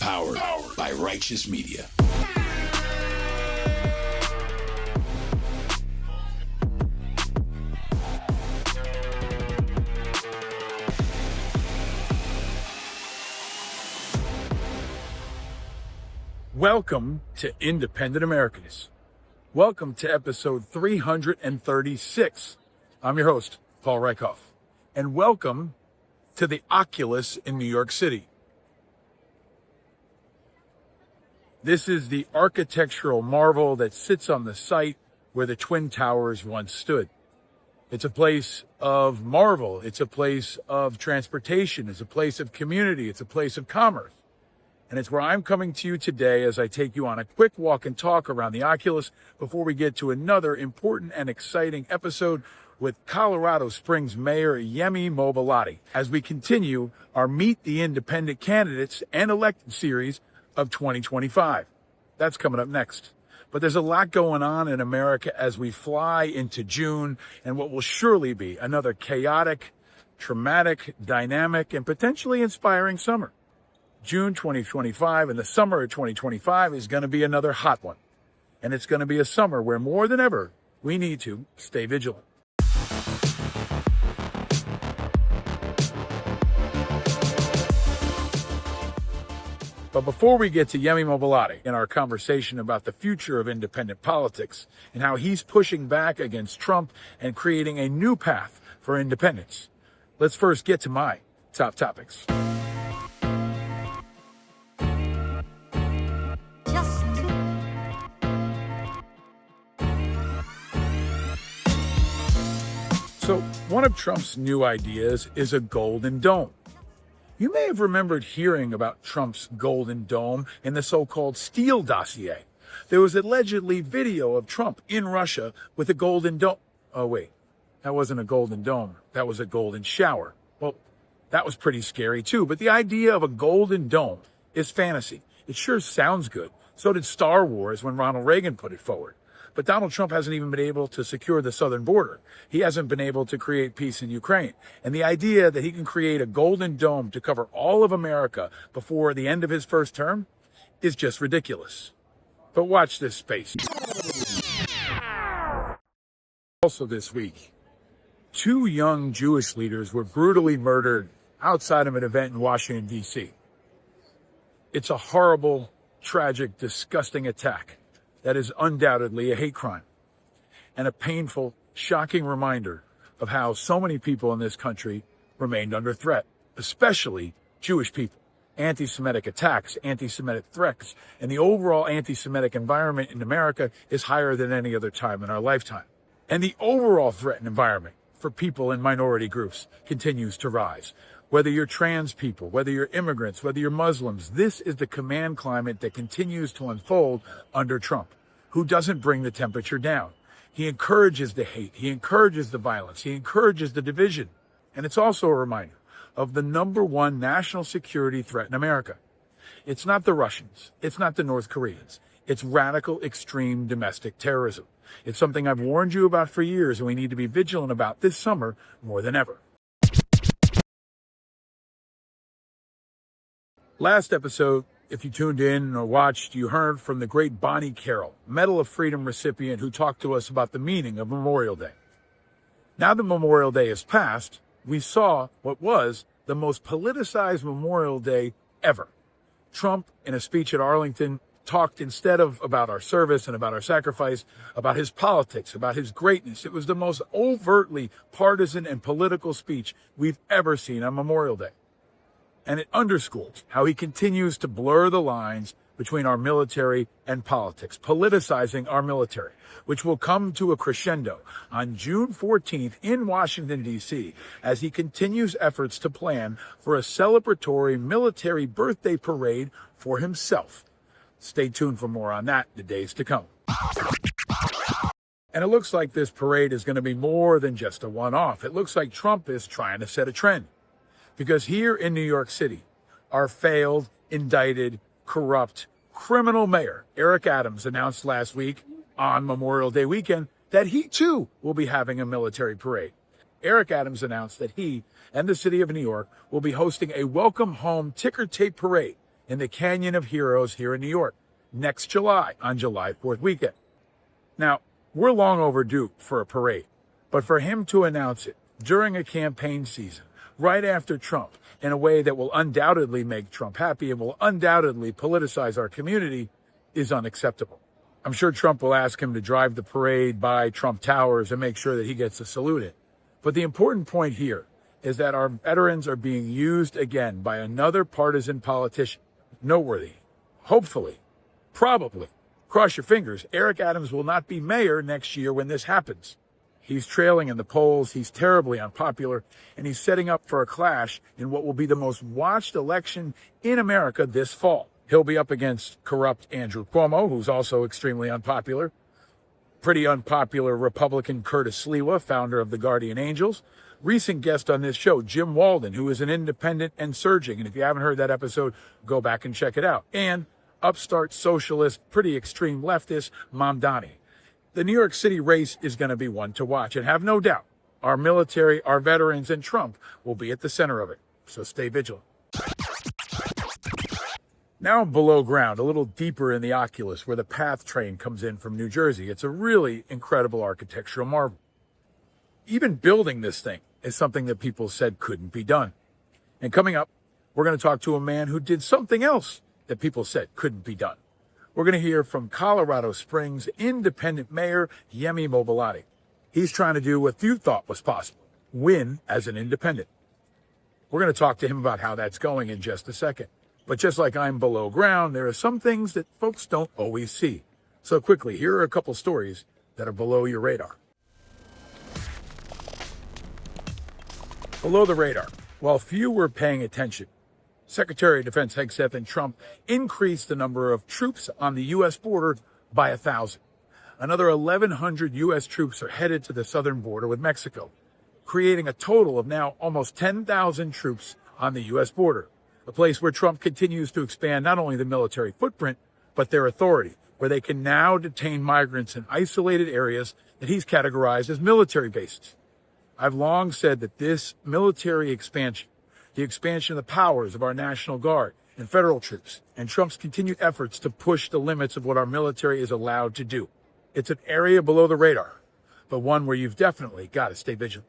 Powered by Righteous Media. Welcome to Independent Americans. Welcome to episode 336. I'm your host, Paul Rieckhoff, and welcome to the Oculus in New York City. This is the architectural marvel that sits on the site where the Twin Towers once stood. It's a place of marvel. It's a place of transportation. It's a place of community. It's a place of commerce. And it's where I'm coming to you today as I take you on a quick walk and talk around the Oculus before we get to another important and exciting episode with Colorado Springs Mayor Yemi Mobolade as we continue our Meet the Independent Candidates and Elected series of 2025. That's coming up next. But there's a lot going on in America as we fly into June and what will surely be another chaotic, traumatic, dynamic, and potentially inspiring summer. June 2025 and the summer of 2025 is going to be another hot one. And it's going to be a summer where more than ever, we need to stay vigilant. But before we get to Yemi Mobolade in our conversation about the future of independent politics and how he's pushing back against Trump and creating a new path for independence, let's first get to my top topics. So one of Trump's new ideas is a golden dome. You may have remembered hearing about Trump's golden dome in the so-called Steele dossier. There was allegedly video of Trump in Russia with a golden dome. Oh, wait, that wasn't a golden dome. That was a golden shower. Well, that was pretty scary too. But the idea of a golden dome is fantasy. It sure sounds good. So did Star Wars when Ronald Reagan put it forward. But Donald Trump hasn't even been able to secure the southern border. He hasn't been able to create peace in Ukraine. And the idea that he can create a golden dome to cover all of America before the end of his first term is just ridiculous. But watch this space. Also this week, 2 young Jewish leaders were brutally murdered outside of an event in Washington, D.C. It's a horrible, tragic, disgusting attack. That is undoubtedly a hate crime and a painful, shocking reminder of how so many people in this country remained under threat, especially Jewish people. Anti-Semitic attacks, anti-Semitic threats, and the overall anti-Semitic environment in America is higher than any other time in our lifetime. And the overall threat environment for people in minority groups continues to rise. Whether you're trans people, whether you're immigrants, whether you're Muslims, this is the command climate that continues to unfold under Trump, who doesn't bring the temperature down. He encourages the hate. He encourages the violence. He encourages the division. And it's also a reminder of the number one national security threat in America. It's not the Russians. It's not the North Koreans. It's radical, extreme domestic terrorism. It's something I've warned you about for years, and we need to be vigilant about this summer more than ever. Last episode, if you tuned in or watched, you heard from the great Bonnie Carroll, Medal of Freedom recipient, who talked to us about the meaning of Memorial Day. Now that Memorial Day has passed, we saw what was the most politicized Memorial Day ever. Trump, in a speech at Arlington, talked instead of about our service and about our sacrifice, about his politics, about his greatness. It was the most overtly partisan and political speech we've ever seen on Memorial Day. And it underscores how he continues to blur the lines between our military and politics, politicizing our military, which will come to a crescendo on June 14th in Washington, D.C., as he continues efforts to plan for a celebratory military birthday parade for himself. Stay tuned for more on that in the days to come. And it looks like this parade is going to be more than just a one-off. It looks like Trump is trying to set a trend. Because here in New York City, our failed, indicted, corrupt, criminal mayor, Eric Adams, announced last week on Memorial Day weekend that he too will be having a military parade. Eric Adams announced that he and the city of New York will be hosting a welcome home ticker tape parade in the Canyon of Heroes here in New York next July, on July 4th weekend. Now, we're long overdue for a parade, but for him to announce it during a campaign season, right after Trump, in a way that will undoubtedly make Trump happy and will undoubtedly politicize our community, is unacceptable. I'm sure Trump will ask him to drive the parade by Trump Towers and make sure that he gets to salute it. But the important point here is that our veterans are being used again by another partisan politician. Noteworthy. Hopefully. Probably. Cross your fingers. Eric Adams will not be mayor next year when this happens. He's trailing in the polls, he's terribly unpopular, and he's setting up for a clash in what will be the most watched election in America this fall. He'll be up against corrupt Andrew Cuomo, who's also extremely unpopular, pretty unpopular Republican Curtis Sliwa, founder of the Guardian Angels, recent guest on this show, Jim Walden, who is an independent and surging, and if you haven't heard that episode, go back and check it out, and upstart socialist, pretty extreme leftist, Mamdani. The New York City race is going to be one to watch, and have no doubt, our military, our veterans, and Trump will be at the center of it. So stay vigilant. Now below ground, a little deeper in the Oculus, where the PATH train comes in from New Jersey. It's a really incredible architectural marvel. Even building this thing is something that people said couldn't be done. And coming up, we're going to talk to a man who did something else that people said couldn't be done. We're going to hear from Colorado Springs independent mayor Yemi Mobolade. He's trying to do what few thought was possible, win as an independent. We're going to talk to him about how that's going in just a second. But just like I'm below ground, there are some things that folks don't always see. So quickly, here are a couple stories that are below your radar. Below the radar, while few were paying attention, Secretary of Defense Hegseth and Trump increased the number of troops on the U.S. border by 1,000. Another 1,100 U.S. troops are headed to the southern border with Mexico, creating a total of now almost 10,000 troops on the U.S. border, a place where Trump continues to expand not only the military footprint, but their authority, where they can now detain migrants in isolated areas that he's categorized as military bases. I've long said that this military expansion, the expansion of the powers of our National Guard and federal troops, and Trump's continued efforts to push the limits of what our military is allowed to do. It's an area below the radar, but one where you've definitely got to stay vigilant.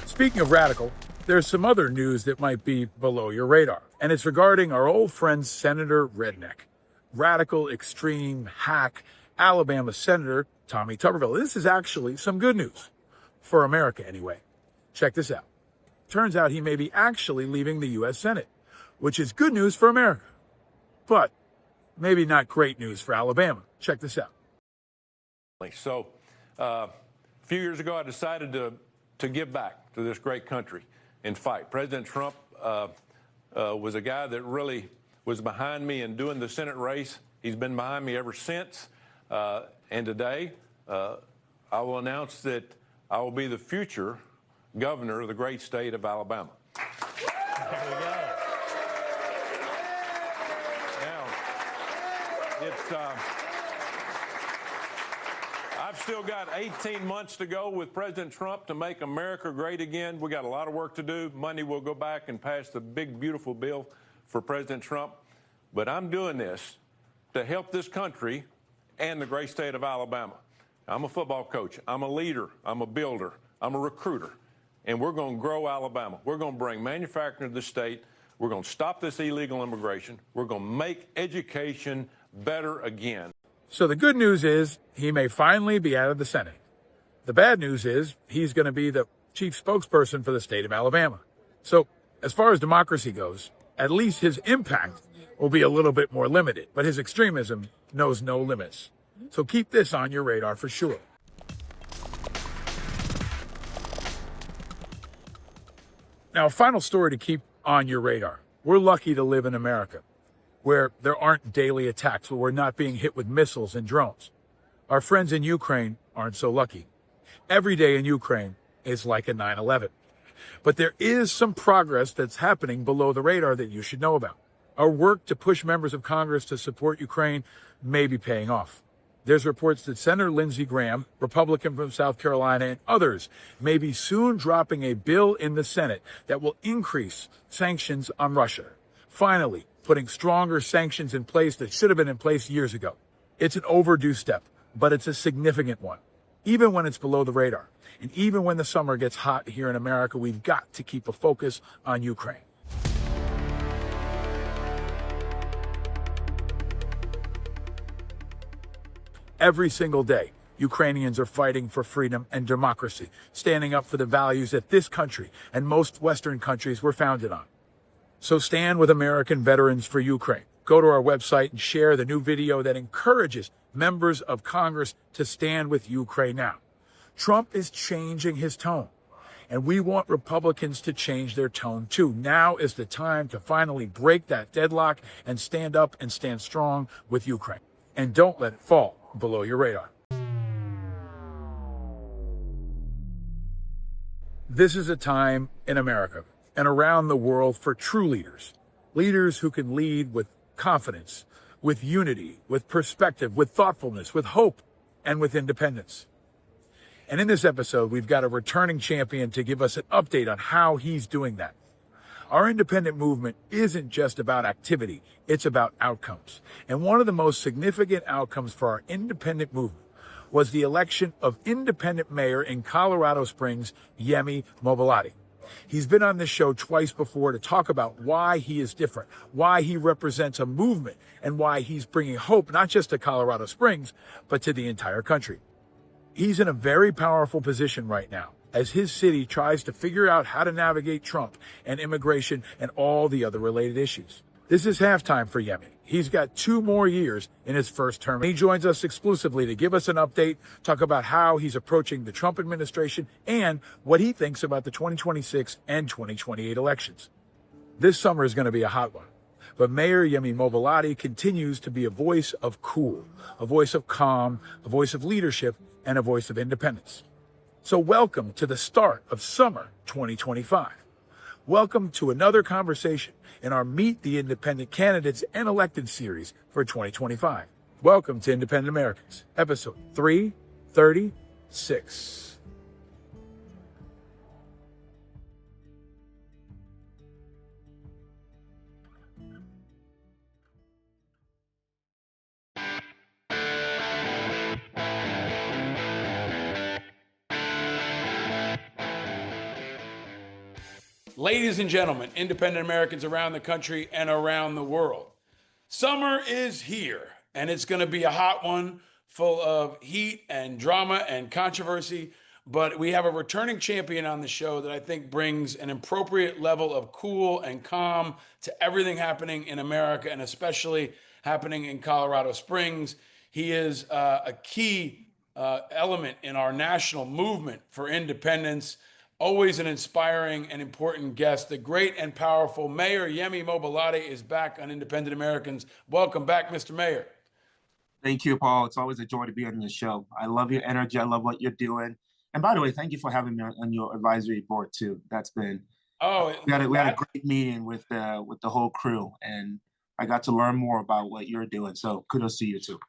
Speaking of radical, there's some other news that might be below your radar, and it's regarding our old friend Senator Redneck, radical, extreme, hack, Alabama Senator Tommy Tuberville. This is actually some good news. For America, anyway. Check this out. Turns out he may be actually leaving the U.S. Senate, which is good news for America, but maybe not great news for Alabama. Check this out. So, a few years ago, I decided to give back to this great country and fight. President Trump was a guy that really was behind me in doing the Senate race. He's been behind me ever since. And today, I will announce that I will be the future governor of the great state of Alabama. There we go. Now, I've still got 18 months to go with President Trump to make America great again. We got a lot of work to do. Monday we'll go back and pass the big, beautiful bill for President Trump. But I'm doing this to help this country and the great state of Alabama. I'm a football coach. I'm a leader. I'm a builder. I'm a recruiter. And we're going to grow Alabama. We're going to bring manufacturing to the state. We're going to stop this illegal immigration. We're going to make education better again. So the good news is he may finally be out of the Senate. The bad news is he's going to be the chief spokesperson for the state of Alabama. So as far as democracy goes, at least his impact will be a little bit more limited, but his extremism knows no limits. So keep this on your radar for sure. Now, a final story to keep on your radar. We're lucky to live in America, where there aren't daily attacks, where we're not being hit with missiles and drones. Our friends in Ukraine aren't so lucky. Every day in Ukraine is like a 9/11. But there is some progress that's happening below the radar that you should know about. Our work to push members of Congress to support Ukraine may be paying off. There's reports that Senator Lindsey Graham, Republican from South Carolina, and others may be soon dropping a bill in the Senate that will increase sanctions on Russia, finally putting stronger sanctions in place that should have been in place years ago. It's an overdue step, but it's a significant one. Even when it's below the radar, and even when the summer gets hot here in America, we've got to keep a focus on Ukraine. Every single day, Ukrainians are fighting for freedom and democracy, standing up for the values that this country and most Western countries were founded on. So stand with American Veterans for Ukraine. Go to our website and share the new video that encourages members of Congress to stand with Ukraine now. Trump is changing his tone, and we want Republicans to change their tone too. Now is the time to finally break that deadlock and stand up and stand strong with Ukraine. And don't let it fall below your radar. This is a time in America and around the world for true leaders. Leaders who can lead with confidence, with unity, with perspective, with thoughtfulness, with hope, and with independence. And in this episode, we've got a returning champion to give us an update on how he's doing that. Our independent movement isn't just about activity, it's about outcomes. And one of the most significant outcomes for our independent movement was the election of independent mayor in Colorado Springs, Yemi Mobolade. He's been on this show twice before to talk about why he is different, why he represents a movement, and why he's bringing hope not just to Colorado Springs, but to the entire country. He's in a very powerful position right now as his city tries to figure out how to navigate Trump and immigration and all the other related issues. This is halftime for Yemi. He's got 2 more years in his first term. He joins us exclusively to give us an update, talk about how he's approaching the Trump administration and what he thinks about the 2026 and 2028 elections. This summer is going to be a hot one, but Mayor Yemi Mobolade continues to be a voice of cool, a voice of calm, a voice of leadership, and a voice of independence. So welcome to the start of summer 2025. Welcome to another conversation in our Meet the Independent Candidates and Elected series for 2025. Welcome to Independent Americans, episode 336. Ladies and gentlemen, independent Americans around the country and around the world, summer is here, and it's going to be a hot one full of heat and drama and controversy, but we have a returning champion on the show that I think brings an appropriate level of cool and calm to everything happening in America and especially happening in Colorado Springs. He is a key element in our national movement for independence. Always an inspiring and important guest. The great and powerful Mayor Yemi Mobolade is back on Independent Americans. Welcome back, Mr. Mayor. Thank you, Paul. It's always a joy to be on your show. I love your energy. I love what you're doing. And by the way, thank you for having me on your advisory board too. That's been we had a great meeting with the whole crew, and I got to learn more about what you're doing. So kudos to you too.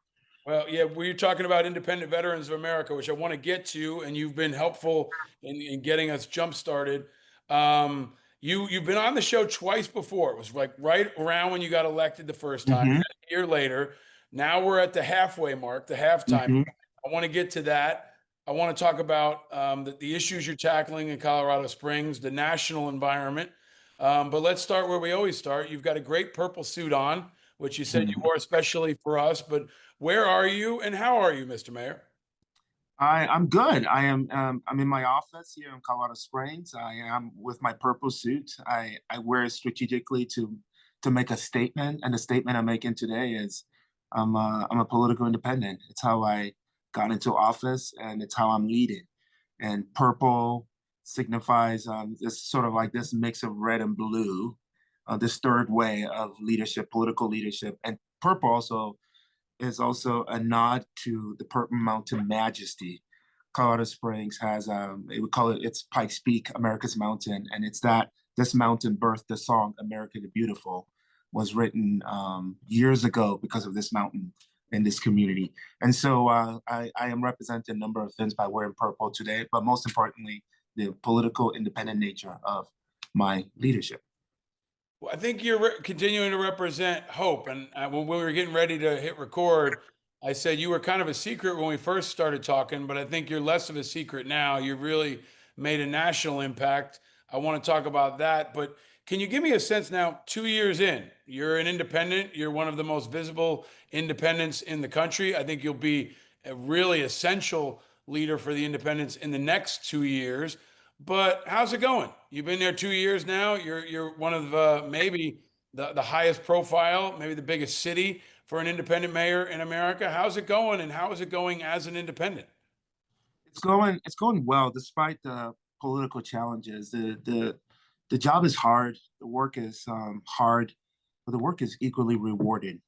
Well, yeah, we're talking about Independent Veterans of America, which I want to get to, and you've been helpful in getting us jump-started. You've been on the show twice before. It was like right around when you got elected the first time, a year later. Now we're at the halfway mark, the halftime. I want to get to that. I want to talk about the issues you're tackling in Colorado Springs, the national environment. But let's start where we always start. You've got a great purple suit on, which you said you wore especially for us, but where are you and how are you, Mr. Mayor? I'm good. I'm in my office here in Colorado Springs. I am with my purple suit. I wear it strategically to make a statement, and the statement I'm making today is I'm a political independent. It's how I got into office, and it's how I'm leading. And purple signifies this sort of like this mix of red and blue, this third way of leadership, political leadership. And purple also is also a nod to the Purple Mountain majesty. Colorado Springs has, we call it, it's Pikes Peak, America's Mountain. And it's that this mountain birthed the song, America the Beautiful, was written years ago because of this mountain. in this community. And so I am representing a number of things by wearing purple today, but most importantly, the political independent nature of my leadership. Well, I think you're continuing to represent hope. And when we were getting ready to hit record, I said you were kind of a secret when we first started talking, but I think you're less of a secret now. You've really made a national impact. I want to talk about that. But can you give me a sense now, 2 years in, you're an independent, you're one of the most visible independents in the country. I think you'll be a really essential leader for the independents in the next 2 years. But how's it going? You've been there 2 years now. You're one of maybe the highest profile, maybe the biggest city for an independent mayor in America. How's it going, and how is it going as an independent? It's going well despite the political challenges. The job is hard. The work is hard, but the work is equally rewarded.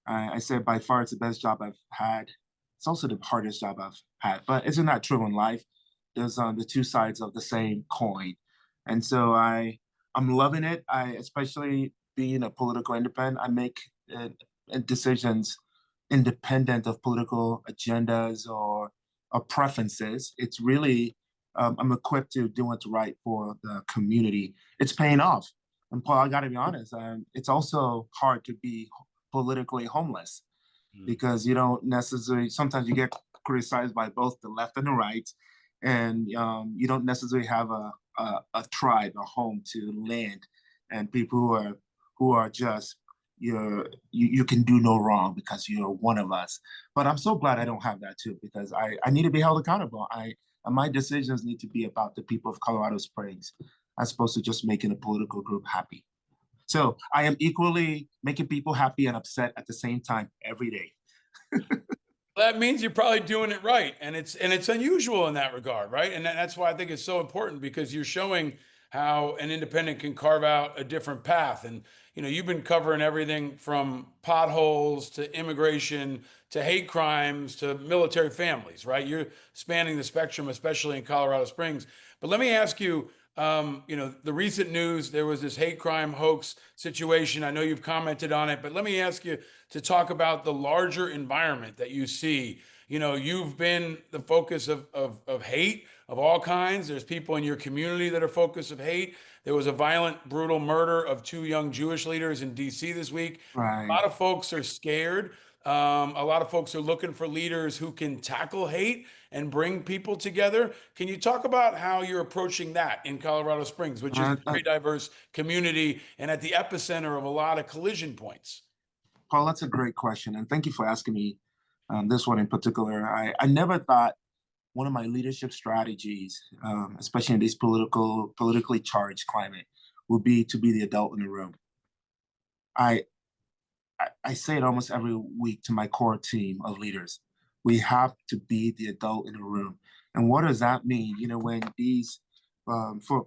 I said by far it's the best job I've had. It's also the hardest job I've had. But isn't that true in life? There's the two sides of the same coin, and so I'm loving it. I especially being a political independent, I make decisions independent of political agendas or preferences. It's really I'm equipped to do what's right for the community. It's paying off. And Paul, I got to be honest, it's also hard to be politically homeless because you don't necessarily, sometimes you get criticized by both the left and the right, and you don't necessarily have a tribe, a home to land, and people who are just, you can do no wrong because you're one of us. But I'm so glad I don't have that too, because I need to be held accountable. My decisions need to be about the people of Colorado Springs as opposed to just making a political group happy. So I am equally making people happy and upset at the same time every day. That means you're probably doing it right, and it's unusual in that regard, right? And that's why I think it's so important, because you're showing how an independent can carve out a different path. And you've been covering everything from potholes to immigration to hate crimes to military families, right? You're spanning the spectrum, especially in Colorado Springs. But let me ask you, the recent news, there was this hate crime hoax situation. I know you've commented on it, but let me ask you to talk about the larger environment that you see. You've been the focus of hate of all kinds. There's people in your community that are focus of hate. There was a violent, brutal murder of 2 young Jewish leaders in DC this week. Right. A lot of folks are scared. A lot of folks are looking for leaders who can tackle hate and bring people together. Can you talk about how you're approaching that in Colorado Springs, which is a very diverse community and at the epicenter of a lot of collision points? Paul, that's a great question. And thank you for asking me this one in particular. I never thought one of my leadership strategies, especially in this politically charged climate, would be to be the adult in the room. I say it almost every week to my core team of leaders. We have to be the adult in the room. And what does that mean? When these, for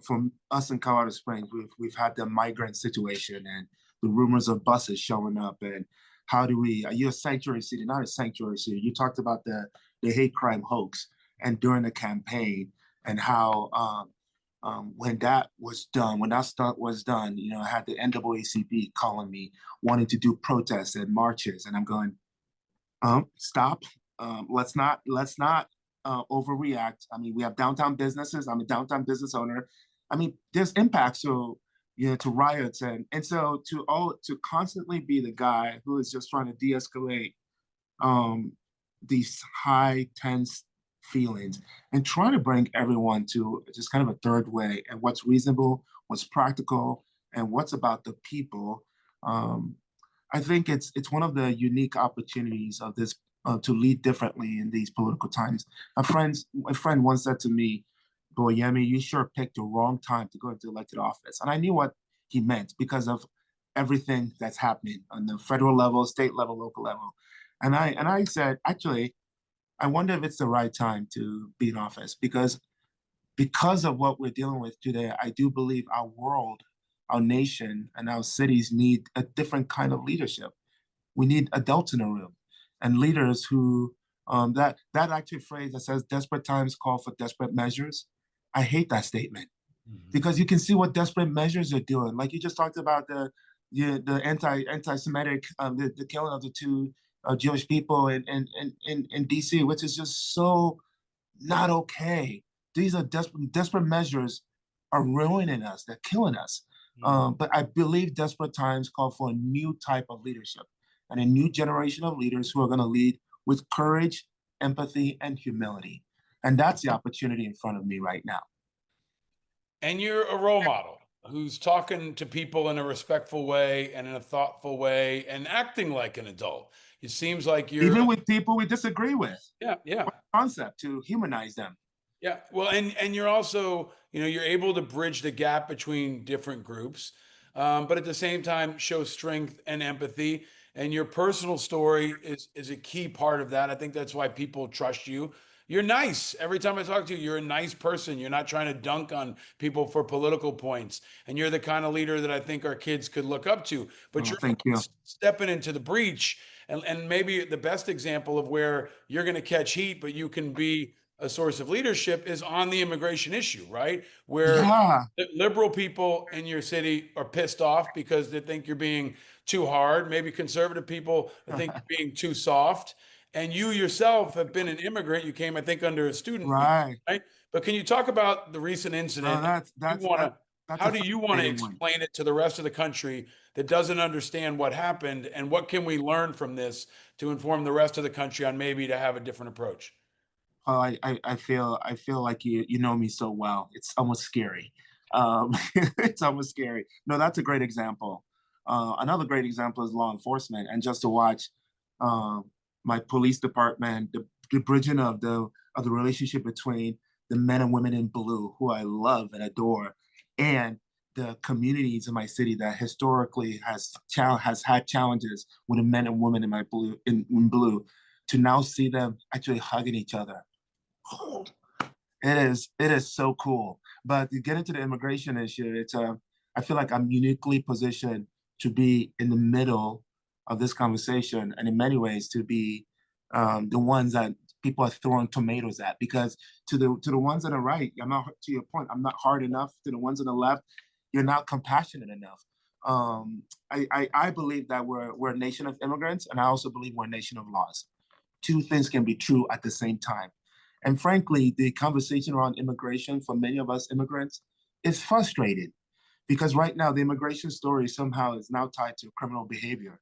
us in Colorado Springs, we've had the migrant situation and the rumors of buses showing up, and are you a sanctuary city? Not a sanctuary city. You talked about the hate crime hoax and during the campaign, and how when that stunt was done, I had the NAACP calling me, wanting to do protests and marches, and I'm going, stop. Let's not overreact. I mean, we have downtown businesses. I'm a downtown business owner. I mean, there's impacts to riots, and so to constantly be the guy who is just trying to de-escalate these high tense feelings and trying to bring everyone to just kind of a third way and what's reasonable, what's practical, and what's about the people. I think it's one of the unique opportunities of this to lead differently in these political times. A friend once said to me, "Boy, Yemi, you sure picked the wrong time to go into elected office." And I knew what he meant because of everything that's happening on the federal level, state level, local level. And I said, actually, I wonder if it's the right time to be in office because of what we're dealing with today. I do believe our world, our nation, and our cities need a different kind of leadership. We need adults in the room and leaders who, that actual phrase that says desperate times call for desperate measures. I hate that statement because you can see what desperate measures are doing. Like you just talked about the anti-Semitic, the killing of the 2 Jewish people in DC, which is just so not okay. These are desperate measures are ruining us. They're killing us. But I believe desperate times call for a new type of leadership and a new generation of leaders who are going to lead with courage, empathy, and humility. And that's the opportunity in front of me right now. And you're a role model who's talking to people in a respectful way and in a thoughtful way and acting like an adult. It seems like you're even with people we disagree with. Yeah. Concept to humanize them. Yeah. Well, and you're also, you're able to bridge the gap between different groups, but at the same time show strength and empathy. And your personal story is a key part of that. I think that's why people trust you. You're nice. Every time I talk to you, you're a nice person. You're not trying to dunk on people for political points. And you're the kind of leader that I think our kids could look up to. But you're Thank you. stepping into the breach. And maybe the best example of where you're going to catch heat, but you can be a source of leadership is on the immigration issue, right? Where liberal people in your city are pissed off because they think you're being too hard. Maybe conservative people think you're being too soft. And you yourself have been an immigrant. You came, I think, under a student visa, right? But can you talk about the recent incident? How do you want to explain it to the rest of the country that doesn't understand what happened, and what can we learn from this to inform the rest of the country on maybe to have a different approach? I feel like you know me so well. It's almost scary. It's almost scary. No, that's a great example. Another great example is law enforcement, and just to watch my police department, the bridging of the relationship between the men and women in blue, who I love and adore, and the communities in my city that historically has had challenges with the men and women in blue, to now see them actually hugging each other. It is so cool. But to get into the immigration issue, I feel like I'm uniquely positioned to be in the middle of this conversation, and in many ways to be the ones that people are throwing tomatoes at. Because to the ones on the right, I'm not, to your point, I'm not hard enough. To the ones on the left, you're not compassionate enough. I believe that we're a nation of immigrants, and I also believe we're a nation of laws. Two things can be true at the same time. And frankly, the conversation around immigration for many of us immigrants is frustrating, because right now the immigration story somehow is now tied to criminal behavior.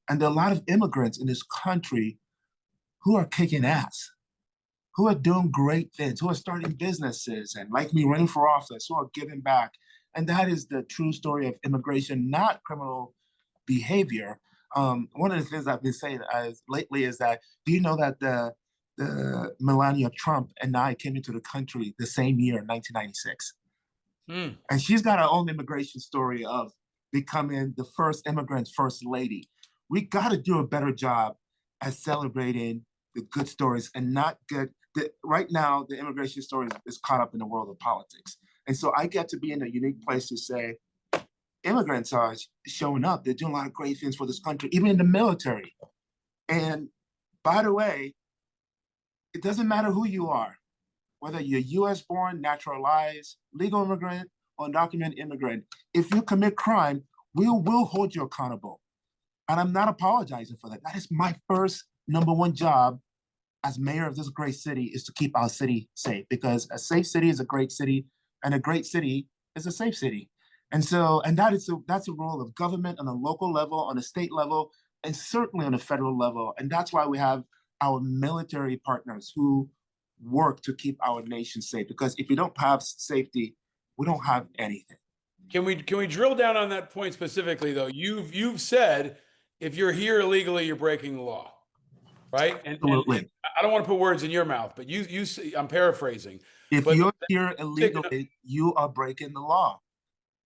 And there are a lot of immigrants in this country who are kicking ass, who are doing great things, who are starting businesses, and like me, running for office, who are giving back. And that is the true story of immigration, not criminal behavior. One of the things I've been saying lately is that, do you know that the Melania Trump and I came into the country the same year, 1996? And she's got her own immigration story of becoming the first immigrant first lady. We got to do a better job at celebrating the good stories and not get right now the immigration story is caught up in the world of politics. And so I get to be in a unique place to say, immigrants are showing up. They're doing a lot of great things for this country, even in the military. And by the way, it doesn't matter who you are, whether you're US born, naturalized, legal immigrant, or undocumented immigrant. If you commit crime, we will hold you accountable. And I'm not apologizing for that. That is my first #1 job as mayor of this great city, is to keep our city safe, because a safe city is a great city, and a great city is a safe city. And so, and that's a role of government on a local level, on a state level, and certainly on a federal level. And that's why we have our military partners who work to keep our nation safe. Because if you don't have safety, we don't have anything. Can we drill down on that point specifically, though? You've said if you're here illegally, you're breaking the law, right? Absolutely. And I don't want to put words in your mouth, but I'm paraphrasing. If you're here illegally, you are breaking the law.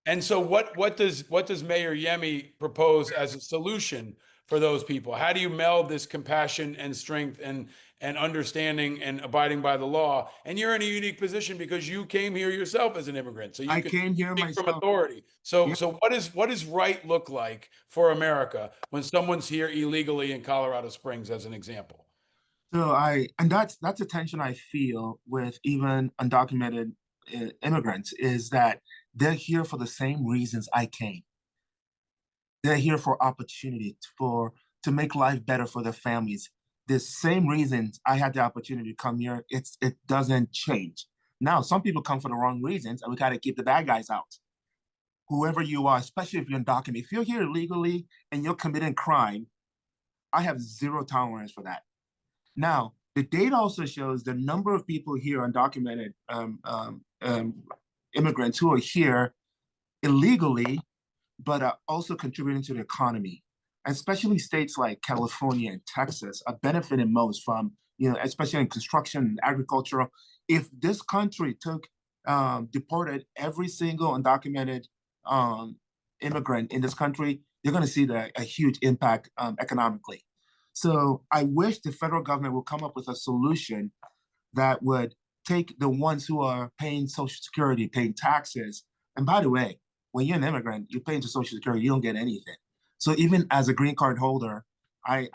And so what does Mayor Yemi propose as a solution for those people? How do you meld this compassion and strength and understanding and abiding by the law? And you're in a unique position because you came here yourself as an immigrant. So you came here speak myself from authority. So yeah. So what does right look like for America when someone's here illegally in Colorado Springs, as an example? So and that's a tension I feel with even undocumented immigrants, is that they're here for the same reasons I came. They're here for opportunity, to to make life better for their families. The same reasons I had the opportunity to come here, it doesn't change. Now, some people come for the wrong reasons, and we got to keep the bad guys out. Whoever you are, especially if you're undocumented, if you're here illegally and you're committing crime, I have zero tolerance for that. Now, the data also shows the number of people here, undocumented immigrants who are here illegally, but are also contributing to the economy. Especially states like California and Texas are benefiting most from, especially in construction and agriculture. If this country deported every single undocumented immigrant in this country, you're going to see a huge impact economically. So I wish the federal government will come up with a solution that would take the ones who are paying Social Security, paying taxes. And by the way, when you're an immigrant, you pay into Social Security, you don't get anything. So even as a green card holder, I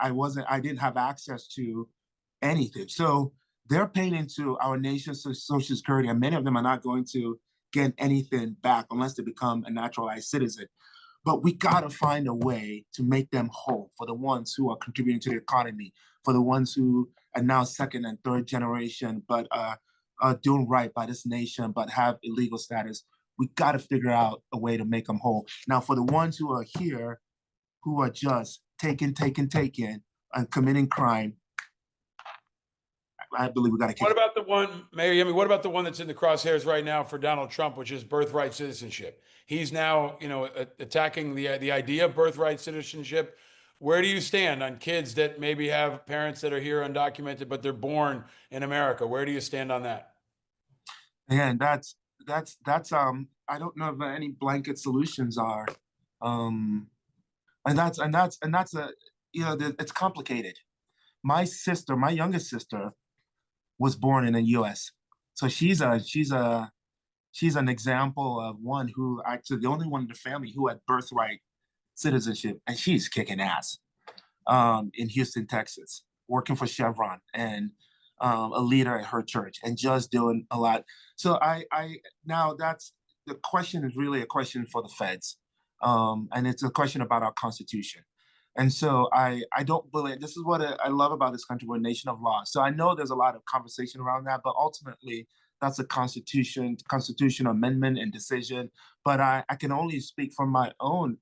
didn't have access to anything. So they're paying into our nation's Social Security, and many of them are not going to get anything back unless they become a naturalized citizen. But we gotta find a way to make them whole for the ones who are contributing to the economy, for the ones who are now second and third generation, but are doing right by this nation, but have illegal status. We gotta figure out a way to make them whole. Now, for the ones who are here, who are just taking, and committing crime, I believe we got to kick. What about the one, Mayor Yemi, what about the one that's in the crosshairs right now for Donald Trump, which is birthright citizenship? He's now, attacking the idea of birthright citizenship. Where do you stand on kids that maybe have parents that are here undocumented, but they're born in America? Where do you stand on that? And that's I don't know if any blanket solutions are, and that's it's complicated. My sister, my youngest sister, was born in the U.S. So she's an example of one who actually the only one in the family who had birthright citizenship, and she's kicking ass in Houston, Texas, working for Chevron and a leader at her church and just doing a lot. So I now that's the question is really a question for the feds, and it's a question about our Constitution. And so I don't believe, this is what I love about this country, we're a nation of law. So I know there's a lot of conversation around that, but ultimately that's a constitutional amendment and decision. But I can only speak from my own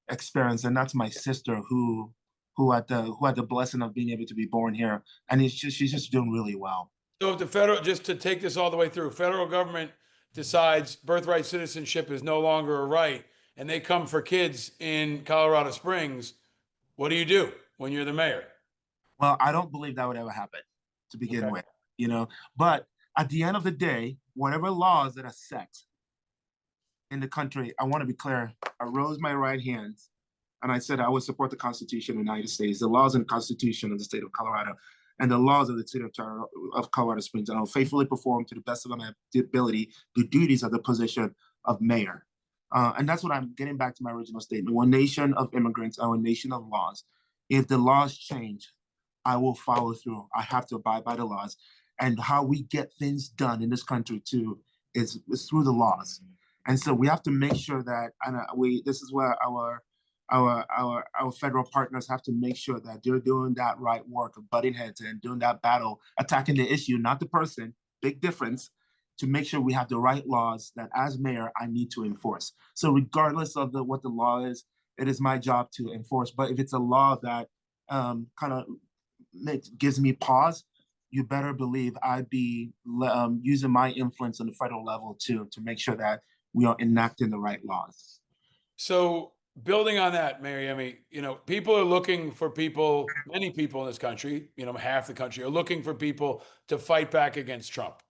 experience, and that's my sister who had the blessing of being able to be born here, and she's just doing really well. So if the federal, just to take this all the way through, federal government decides birthright citizenship is no longer a right, and they come for kids in Colorado Springs, what do you do when you're the mayor? Well, I don't believe that would ever happen to begin with, But at the end of the day, whatever laws that are set in the country, I want to be clear. I rose my right hand and I said I would support the Constitution of the United States, the laws and the Constitution of the state of Colorado, and the laws of the city of Colorado Springs. And I will faithfully perform to the best of my ability the duties of the position of mayor. And that's what I'm getting back to my original statement. We're a nation of immigrants, we're a nation of laws. If the laws change, I will follow through. I have to abide by the laws. And how we get things done in this country too is through the laws. And so we have to make sure that, and this is where our federal partners have to make sure that they're doing that right work of butting heads and doing that battle, attacking the issue, not the person, big difference, to make sure we have the right laws that as mayor, I need to enforce. So regardless of what the law is, it is my job to enforce. But if it's a law that kind of gives me pause, you better believe I'd be using my influence on the federal level to make sure that we are enacting the right laws. So building on that, Mayor Yemi, people are looking for many people in this country, half the country are looking for people to fight back against Trump.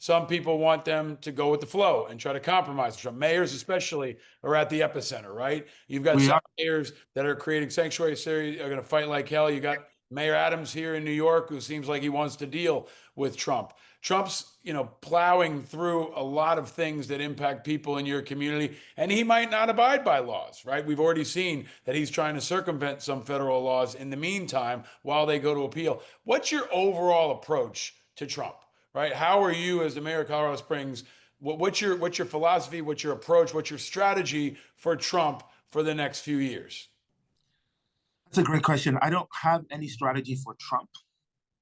Some people want them to go with the flow and try to compromise Trump. Mayors especially are at the epicenter, right? You've got some mayors that are creating sanctuary cities, are going to fight like hell. You got Mayor Adams here in New York, who seems like he wants to deal with Trump. Trump's, plowing through a lot of things that impact people in your community, and he might not abide by laws, right? We've already seen that he's trying to circumvent some federal laws in the meantime while they go to appeal. What's your overall approach to Trump, right? How are you as the mayor of Colorado Springs? What's your philosophy? What's your approach? What's your strategy for Trump for the next few years? That's a great question. I don't have any strategy for Trump.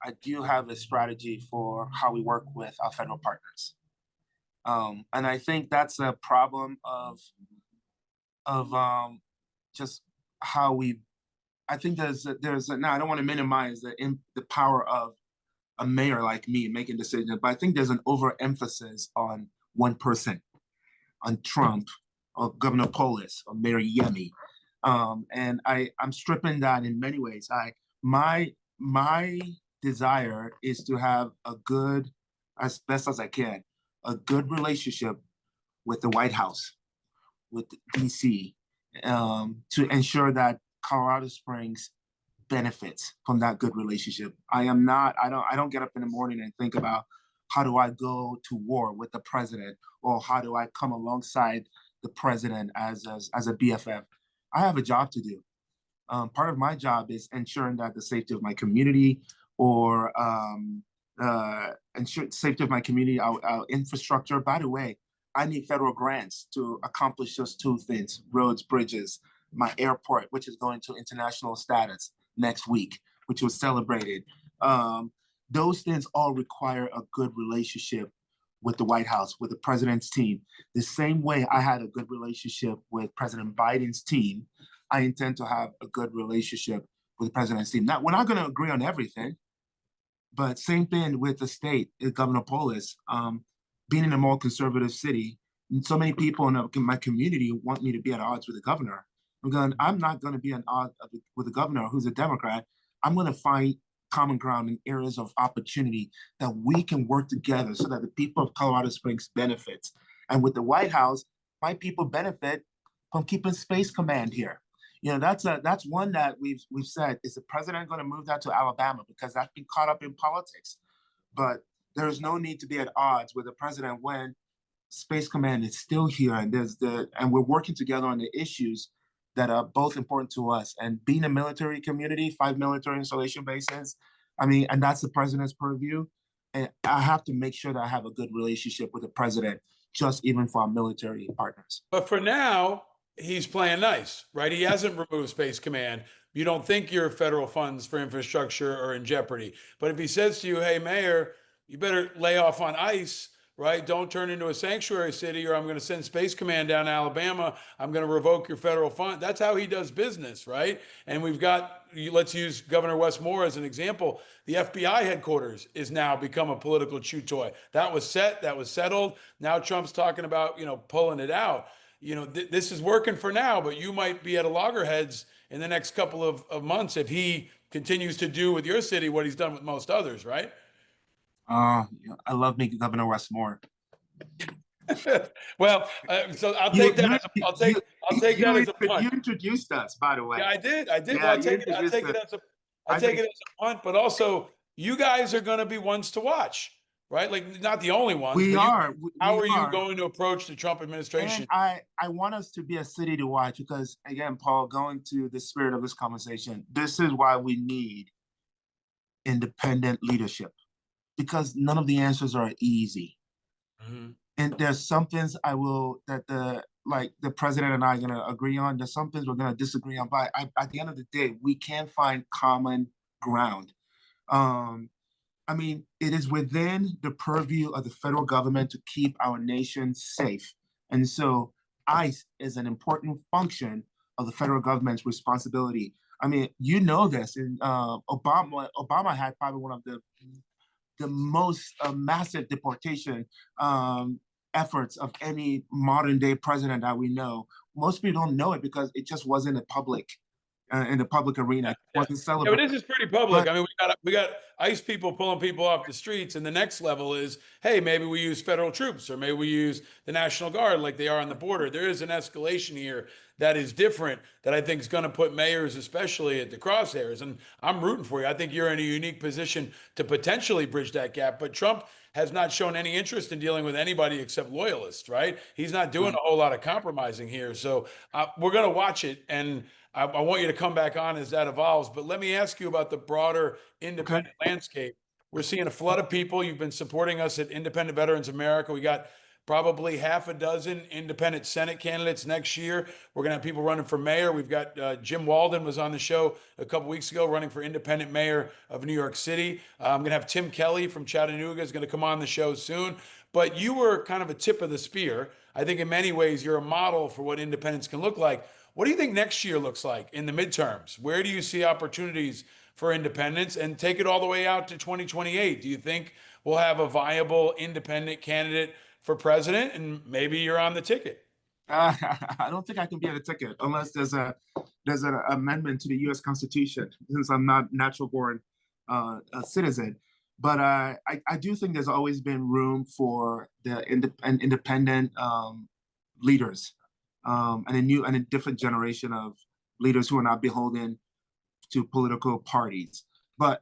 I do have a strategy for how we work with our federal partners. And I think that's a problem of just how we. I think now I don't want to minimize the power of a mayor like me making decisions, but I think there's an overemphasis on one person, on Trump, or Governor Polis, or Mayor Yemi, and I'm stripping that in many ways. My desire is to have a good, as best as I can, a good relationship with the White House, with DC, to ensure that Colorado Springs benefits from that good relationship. I don't get up in the morning and think about how do I go to war with the president, or how do I come alongside the president as a BFF. I have a job to do. Part of my job is ensuring that the safety of my community, or ensure safety of my community, our infrastructure. By the way, I need federal grants to accomplish those two things: roads, bridges, my airport, which is going to international status next week, which was celebrated. Those things all require a good relationship with the White House, with the president's team. The same way I had a good relationship with President Biden's team, I intend to have a good relationship with the president's team. Now, we're not going to agree on everything, but same thing with the state, Governor Polis. Being in a more conservative city, and so many people in my community want me to be at odds with the governor. I'm not going to be at odds with the governor who's a Democrat. I'm going to find common ground in areas of opportunity that we can work together so that the people of Colorado Springs benefit. And with the White House, my people benefit from keeping Space Command here. That's one that we've said, is the president going to move that to Alabama, because that's been caught up in politics. But there's no need to be at odds with the president when Space Command is still here, and we're working together on the issues that are both important to us. And being a military community, 5 military installation bases, and that's the president's purview. And I have to make sure that I have a good relationship with the president, just even for our military partners. But for now, he's playing nice, right? He hasn't removed Space Command. You don't think your federal funds for infrastructure are in jeopardy. But if he says to you, hey, Mayor, you better lay off on ICE, right? Don't turn into a sanctuary city, or I'm going to send Space Command down to Alabama. I'm going to revoke your federal fund. That's how he does business, right? And we've got, let's use Governor Wes Moore as an example. The FBI headquarters is now become a political chew toy. That was set, that was settled. Now Trump's talking about, pulling it out. This is working for now, but you might be at a loggerheads in the next couple of months if he continues to do with your city what he's done with most others, right? I love me Governor Wes Moore. Well, so I'll take that. I'll take that as a punt. You introduced us, by the way. Yeah, I did. Yeah, Well, I'll take it as a punt. But also, you guys are going to be ones to watch, right? Like, not the only ones. How are you going to approach the Trump administration? And I want us to be a city to watch, because, again, Paul, going to the spirit of this conversation, this is why we need independent leadership, because none of the answers are easy. Mm-hmm. And there's some things that the president and I are going to agree on. There's some things we're going to disagree on. But at the end of the day, we can find common ground. It is within the purview of the federal government to keep our nation safe. And so ICE is an important function of the federal government's responsibility. This. And Obama had probably one of the most massive deportation efforts of any modern day president that we know. Most people don't know it because it just wasn't in the public arena. It wasn't celebrated. But this is pretty public. We got ICE people pulling people off the streets, and the next level is, hey, maybe we use federal troops, or maybe we use the National Guard like they are on the border. There is an escalation here that is different, that I think is going to put mayors, especially at the crosshairs. And I'm rooting for you. I think you're in a unique position to potentially bridge that gap. But Trump has not shown any interest in dealing with anybody except loyalists, right? He's not doing a whole lot of compromising here. So we're going to watch it, and I want you to come back on as that evolves. But let me ask you about the broader independent landscape. We're seeing a flood of people. You've been supporting us at Independent Veterans America. We got probably half a dozen independent Senate candidates next year. We're going to have people running for mayor. We've got Jim Walden was on the show a couple weeks ago running for independent mayor of New York City. I'm going to have Tim Kelly from Chattanooga is going to come on the show soon. But you were kind of a tip of the spear. I think in many ways you're a model for what independence can look like. What do you think next year looks like in the midterms? Where do you see opportunities for independence, and take it all the way out to 2028? Do you think we'll have a viable independent candidate for president, and maybe you're on the ticket? I don't think I can be on the ticket unless there's an amendment to the U.S. Constitution, since I'm not natural born a citizen. But I do think there's always been room for the independent leaders, and a different generation of leaders who are not beholden to political parties. But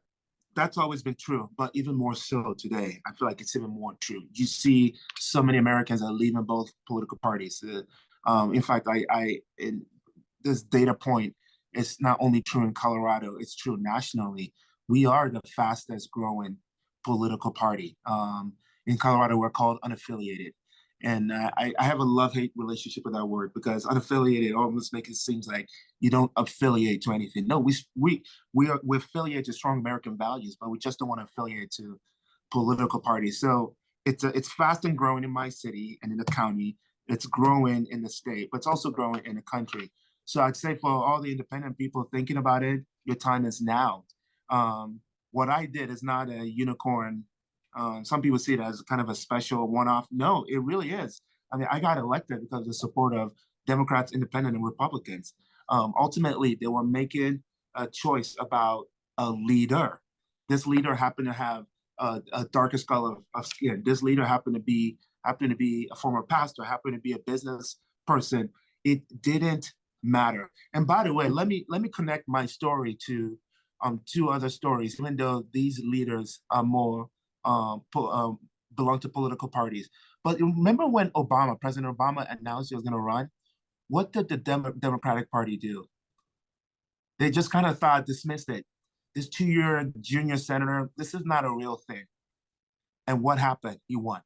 that's always been true, but even more so today. I feel like it's even more true. You see so many Americans are leaving both political parties. In fact, this data point is not only true in Colorado, it's true nationally. We are the fastest growing political party. In Colorado, we're called unaffiliated. And I have a love-hate relationship with that word, because unaffiliated almost makes it seem like you don't affiliate to anything. No, we affiliate to strong American values, but we just don't want to affiliate to political parties. So it's fast and growing in my city and in the county. It's growing in the state, but it's also growing in the country. So I'd say for all the independent people thinking about it, your time is now. What I did is not a unicorn. Some people see it as kind of a special one-off. No, it really is. I mean, I got elected because of the support of Democrats, Independent, and Republicans. Ultimately, they were making a choice about a leader. This leader happened to have a darker color of skin. This leader happened to be a former pastor, happened to be a business person. It didn't matter. And by the way, let me connect my story to two other stories, even though these leaders are more belong to political parties. But remember when President Obama announced he was going to run? What did the Democratic Party do? They just kind of dismissed it. This 2-year junior senator, this is not a real thing. And what happened? He won.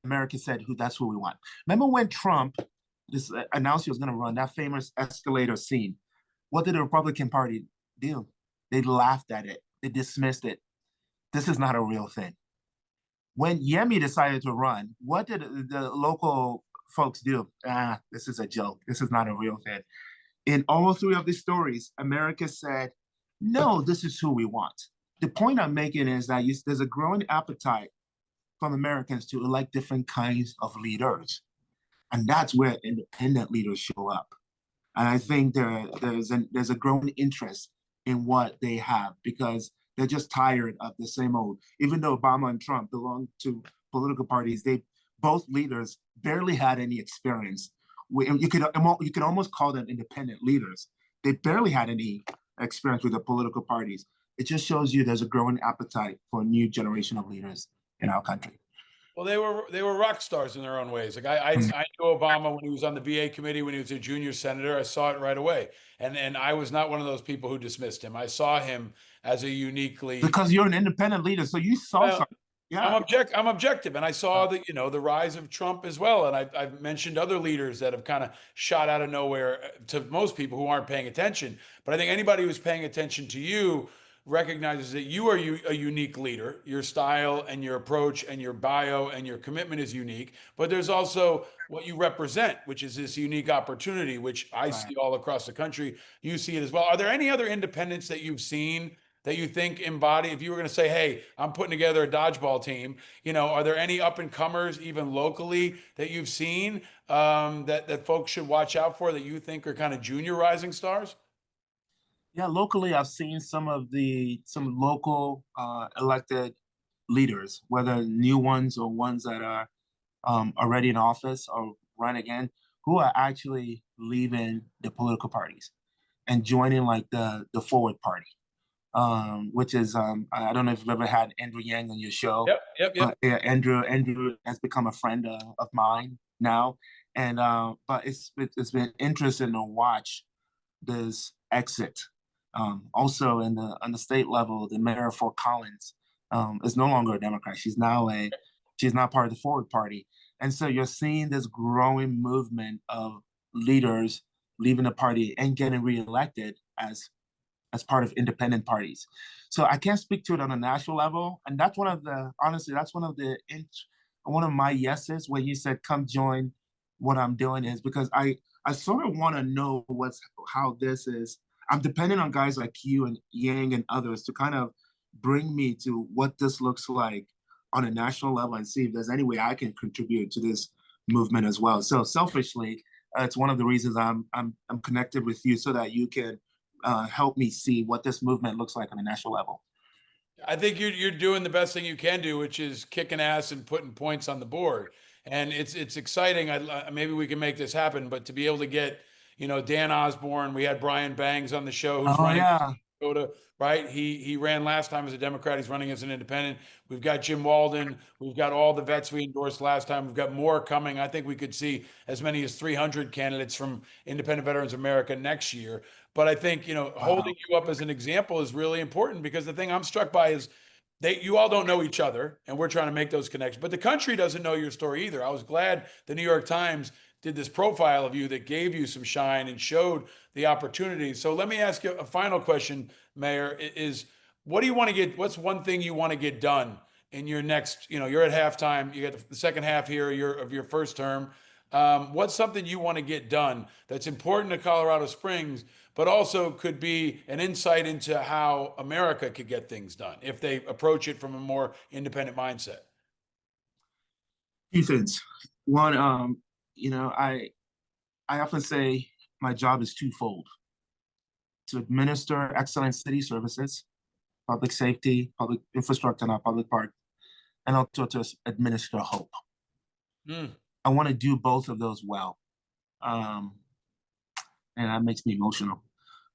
America said, that's who we want. Remember when Trump announced he was going to run, that famous escalator scene? What did the Republican Party do? They laughed at it. They dismissed it. This is not a real thing. When Yemi decided to run, what did the local folks do? This is a joke. This is not a real thing. In all three of these stories, America said, no, this is who we want. The point I'm making is that there's a growing appetite from Americans to elect different kinds of leaders. And that's where independent leaders show up. And I think there's a growing interest in what they have, because they're just tired of the same old. Even though Obama and Trump belong to political parties, both leaders barely had any experience. You could almost call them independent leaders. They barely had any experience with the political parties. It just shows you there's a growing appetite for a new generation of leaders in our country. Well, they were rock stars in their own ways. Like I knew Obama when he was on the VA committee, when he was a junior senator. I saw it right away, and I was not one of those people who dismissed him. I saw him as a uniquely, because you're an independent leader, so you saw something. Yeah, I'm objective, and I saw the rise of Trump as well. And I've mentioned other leaders that have kind of shot out of nowhere to most people who aren't paying attention. But I think anybody who's paying attention to you recognizes that you are a unique leader. Your style and your approach and your bio and your commitment is unique. But there's also what you represent, which is this unique opportunity, which I see all across the country. You see it as well. Are there any other independents that you've seen that you think embody? If you were going to say, hey, I'm putting together a dodgeball team, are there any up and comers, even locally, that you've seen that folks should watch out for, that you think are kind of junior rising stars? Yeah, locally, I've seen some local elected leaders, whether new ones or ones that are already in office or run again, who are actually leaving the political parties and joining like the Forward Party, which is I don't know if you've ever had Andrew Yang on your show. Yep. Yeah, Andrew has become a friend of mine now, and but it's been interesting to watch this exit. Also, on the state level, the mayor of Fort Collins is no longer a Democrat. She's now part of the Forward Party. And so you're seeing this growing movement of leaders leaving the party and getting reelected as part of independent parties. So I can't speak to it on a national level. And that's one of the, honestly, that's one of my yeses when you said, come join what I'm doing, is because I sort of want to know how this is. I'm dependent on guys like you and Yang and others to kind of bring me to what this looks like on a national level and see if there's any way I can contribute to this movement as well. So selfishly, it's one of the reasons I'm connected with you so that you can help me see what this movement looks like on a national level. I think you're doing the best thing you can do, which is kicking ass and putting points on the board. And it's exciting. Maybe we can make this happen. But to be able to get, Dan Osborne, we had Brian Bangs on the show, who's Oh running yeah. Dakota, right? He ran last time as a Democrat. He's running as an independent. We've got Jim Walden. We've got all the vets we endorsed last time. We've got more coming. I think we could see as many as 300 candidates from Independent Veterans America next year. But I think, holding you up as an example is really important, because the thing I'm struck by is you all don't know each other, and we're trying to make those connections. But the country doesn't know your story either. I was glad the New York Times did this profile of you that gave you some shine and showed the opportunity. So let me ask you a final question, Mayor, is what do you want to get, what's one thing you want to get done in your next, you're at halftime, you get the second half here of your first term. What's something you want to get done that's important to Colorado Springs, but also could be an insight into how America could get things done if they approach it from a more independent mindset? Few things. One, I often say my job is twofold: to administer excellent city services, public safety, public infrastructure in our public park, and also to administer hope. I want to do both of those well. And that makes me emotional.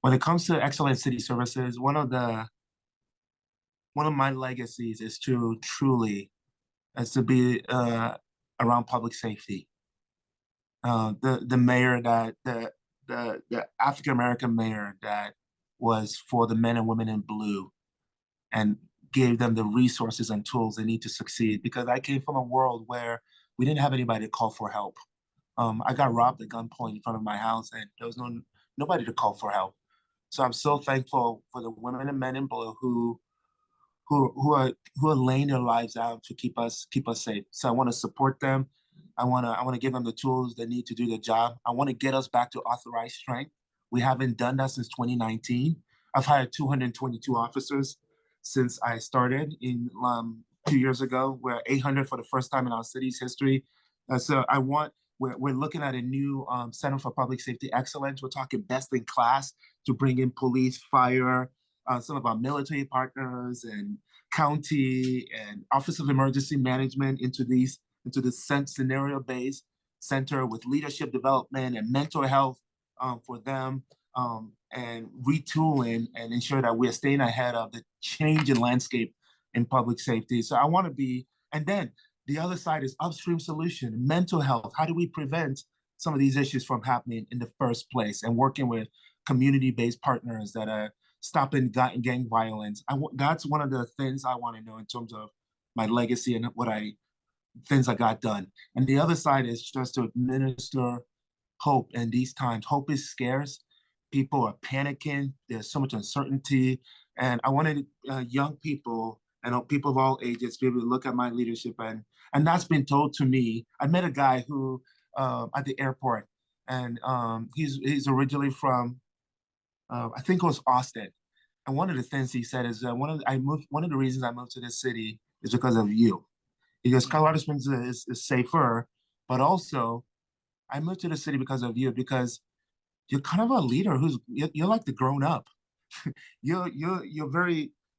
When it comes to excellent city services, one of my legacies is to be around public safety. The mayor the African American mayor that was for the men and women in blue and gave them the resources and tools they need to succeed. Because I came from a world where we didn't have anybody to call for help. I got robbed at gunpoint in front of my house, and there was nobody to call for help. So I'm so thankful for the women and men in blue who are laying their lives out to keep us safe. So I want to support them. I want to give them the tools they need to do the job. I want to get us back to authorized strength. We haven't done that since 2019. I've hired 222 officers since I started in 2 years ago. We're 800 for the first time in our city's history. So we're looking at a new Center for Public Safety Excellence. We're talking best in class to bring in police, fire, some of our military partners and county and Office of Emergency Management into the scenario-based center with leadership development and mental health for them, and retooling and ensure that we're staying ahead of the changing landscape in public safety. So I want to be, and then the other side is upstream solution, mental health. How do we prevent some of these issues from happening in the first place, and working with community-based partners that are stopping gang violence. That's one of the things I want to know in terms of my legacy and things I got done. And the other side is just to administer hope in these times. Hope is scarce. People are panicking. There's so much uncertainty. And I wanted young people and people of all ages to be able to look at my leadership. And that's been told to me. I met a guy who at the airport, and he's originally from, I think it was Austin. And one of the things he said is one of the reasons I moved to this city is because of you. Because Colorado Springs is safer, but also I moved to the city because of you, because you're kind of a leader you're like the grown up. you're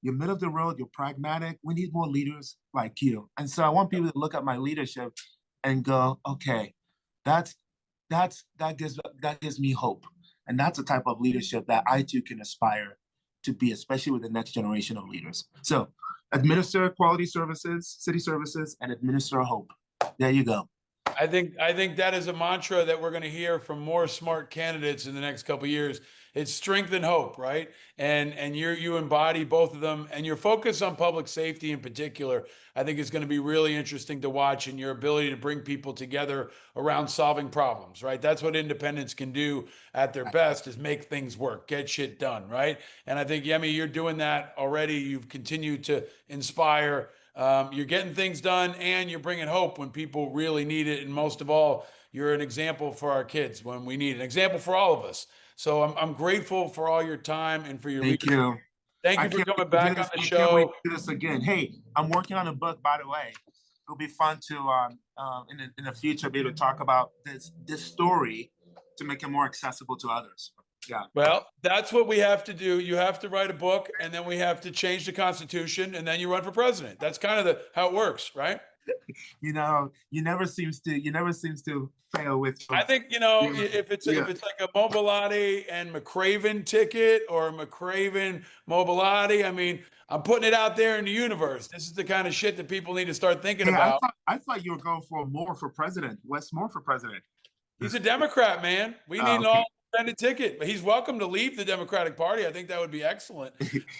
middle of the road, you're pragmatic. We need more leaders like you. And so I want people to look at my leadership and go, okay, that gives me hope. And that's the type of leadership that I too can aspire to be, especially with the next generation of leaders. So administer quality services, city services, and administer hope. There you go. I think that is a mantra that we're going to hear from more smart candidates in the next couple of years. It's strength and hope, right? And you embody both of them, and your focus on public safety in particular, I think is going to be really interesting to watch, and your ability to bring people together around solving problems, right? That's what independents can do at their best, is make things work, get shit done, right? And I think, Yemi, you're doing that already. You've continued to inspire. You're getting things done, and you're bringing hope when people really need it. And most of all, you're an example for our kids when we need it, an example for all of us. So I'm grateful for all your time and for your Thank leadership. you. Thank I you for can't coming wait to do back on this. the I can't wait show. to do this again. Hey, I'm working on a book, by the way. It'll be fun to in the future be able to talk about this story to make it more accessible to others. Yeah. Well, that's what we have to do. You have to write a book, and then we have to change the Constitution, and then you run for president. That's kind of how it works, right? You know, you never seems to fail with. I think, if it's like a Mobolade and McCraven ticket, or McCraven Mobolade, I mean, I'm putting it out there in the universe. This is the kind of shit that people need to start thinking about. I thought you were going for Moore for president. Wes Moore for president. He's a Democrat, man. We need an all-independent ticket, but he's welcome to leave the Democratic Party. I think that would be excellent.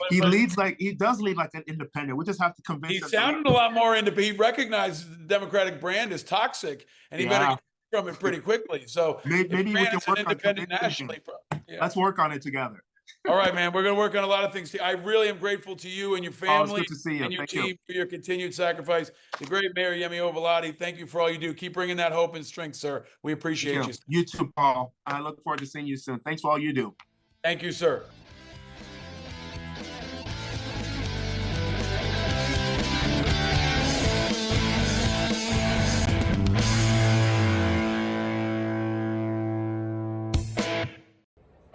He does lead like an independent. We just have to convince him. He sounded a lot more independent. He recognizes the Democratic brand is toxic, and he better get from it pretty quickly. So maybe we can work on independent nationally. Yeah. Let's work on it together. All right, man. We're going to work on a lot of things. I really am grateful to you and your family good to see you. and your Thank team you. for your continued sacrifice. The great Mayor Yemi Mobolade, thank you for all you do. Keep bringing that hope and strength, sir. We appreciate you. You too, Paul. I look forward to seeing you soon. Thanks for all you do. Thank you, sir.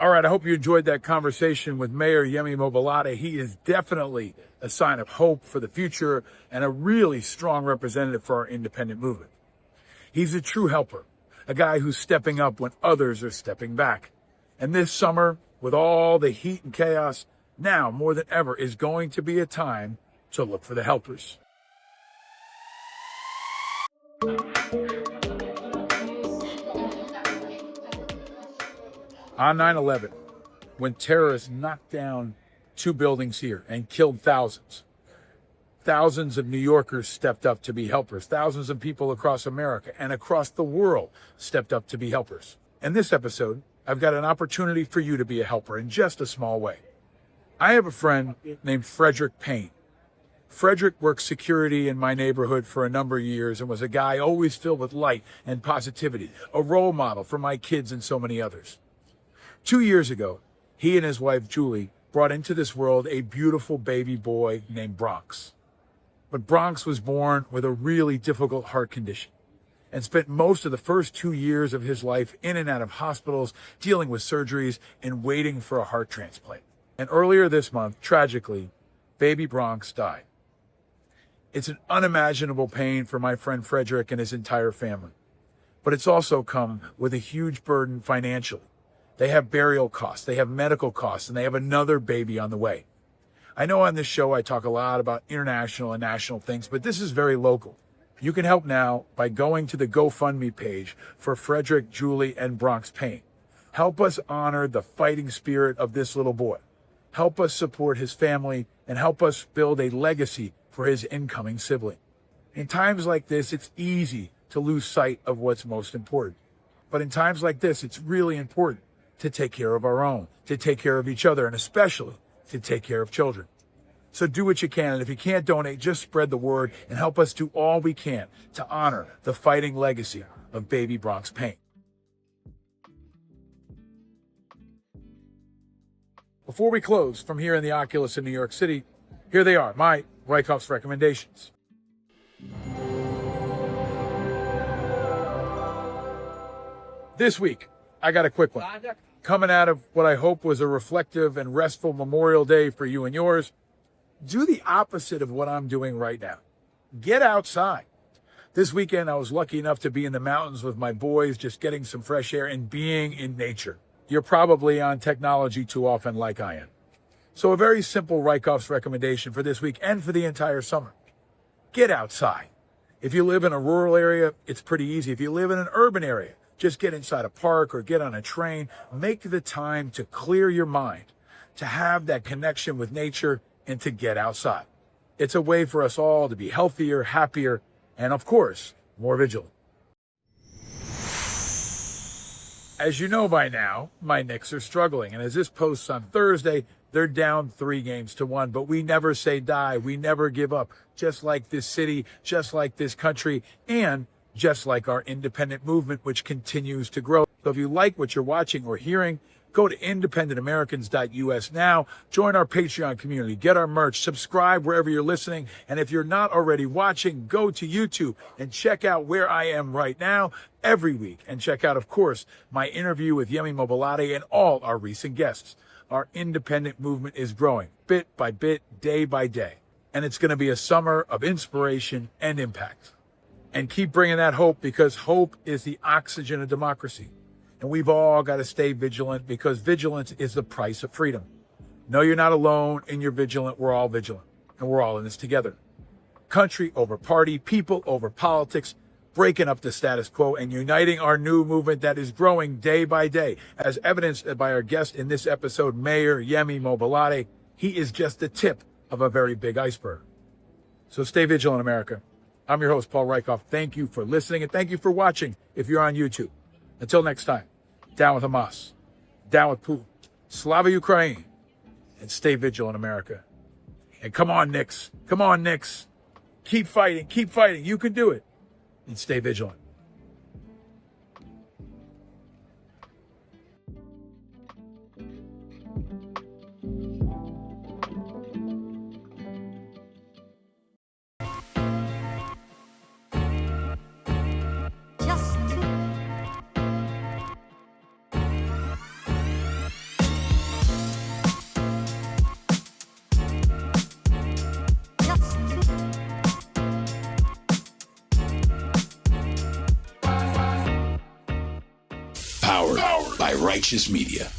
All right, I hope you enjoyed that conversation with Mayor Yemi Mobolade. He is definitely a sign of hope for the future and a really strong representative for our independent movement. He's a true helper, a guy who's stepping up when others are stepping back. And this summer, with all the heat and chaos, now more than ever is going to be a time to look for the helpers. On 9/11, when terrorists knocked down 2 buildings here and killed thousands, thousands of New Yorkers stepped up to be helpers. Thousands of people across America and across the world stepped up to be helpers. In this episode, I've got an opportunity for you to be a helper in just a small way. I have a friend named Payne. Frederick worked security in my neighborhood for a number of years and was a guy always filled with light and positivity, a role model for my kids and so many others. 2 years ago, he and his wife, Julie, brought into this world a beautiful baby boy named Bronx. But Bronx was born with a really difficult heart condition and spent most of the first 2 years of his life in and out of hospitals, dealing with surgeries and waiting for a heart transplant. And earlier this month, tragically, baby Bronx died. It's an unimaginable pain for my friend Frederick and his entire family. But it's also come with a huge burden financially. They have burial costs, they have medical costs, and they have another baby on the way. I know on this show I talk a lot about international and national things, but this is very local. You can help now by going to the GoFundMe page for Frederick, Julie, and Bronx Payne. Help us honor the fighting spirit of this little boy. Help us support his family and help us build a legacy for his incoming sibling. In times like this, it's easy to lose sight of what's most important. But in times like this, it's really important to take care of our own, to take care of each other, and especially to take care of children. So do what you can, and if you can't donate, just spread the word and help us do all we can to honor the fighting legacy of baby Bronx Payne. Before we close from here in the Oculus in New York City, here they are, my Rieckhoff's recommendations. This week, I got a quick one. Coming out of what I hope was a reflective and restful Memorial Day for you and yours, do the opposite of what I'm doing right now. Get outside. This weekend, I was lucky enough to be in the mountains with my boys, just getting some fresh air and being in nature. You're probably on technology too often like I am. So a very simple Rieckhoff's recommendation for this week and for the entire summer. Get outside. If you live in a rural area, it's pretty easy. If you live in an urban area, just get inside a park or get on a train. Make the time to clear your mind, to have that connection with nature, and to get outside. It's a way for us all to be healthier, happier, and of course, more vigilant. As you know by now, my Knicks are struggling, and as this posts on Thursday, they're down 3-1, but we never say die. We never give up, just like this city, just like this country, and just like our independent movement, which continues to grow. So if you like what you're watching or hearing, go to independentamericans.us now, join our Patreon community, get our merch, subscribe wherever you're listening. And if you're not already watching, go to YouTube and check out where I am right now every week. And check out, of course, my interview with Yemi Mobolade and all our recent guests. Our independent movement is growing bit by bit, day by day. And it's going to be a summer of inspiration and impact. And keep bringing that hope, because hope is the oxygen of democracy. And we've all got to stay vigilant, because vigilance is the price of freedom. No, you're not alone and you're vigilant. We're all vigilant, and we're all in this together. Country over party, people over politics, breaking up the status quo and uniting our new movement that is growing day by day, as evidenced by our guest in this episode, Mayor Yemi Mobolade. He is just the tip of a very big iceberg. So stay vigilant, America. I'm your host, Paul Rieckhoff. Thank you for listening, and thank you for watching if you're on YouTube. Until next time, down with Hamas, down with Putin, Slava Ukraine, and stay vigilant, America. And come on, Knicks. Come on, Knicks. Keep fighting. Keep fighting. You can do it. And stay vigilant. Powered by Righteous Media.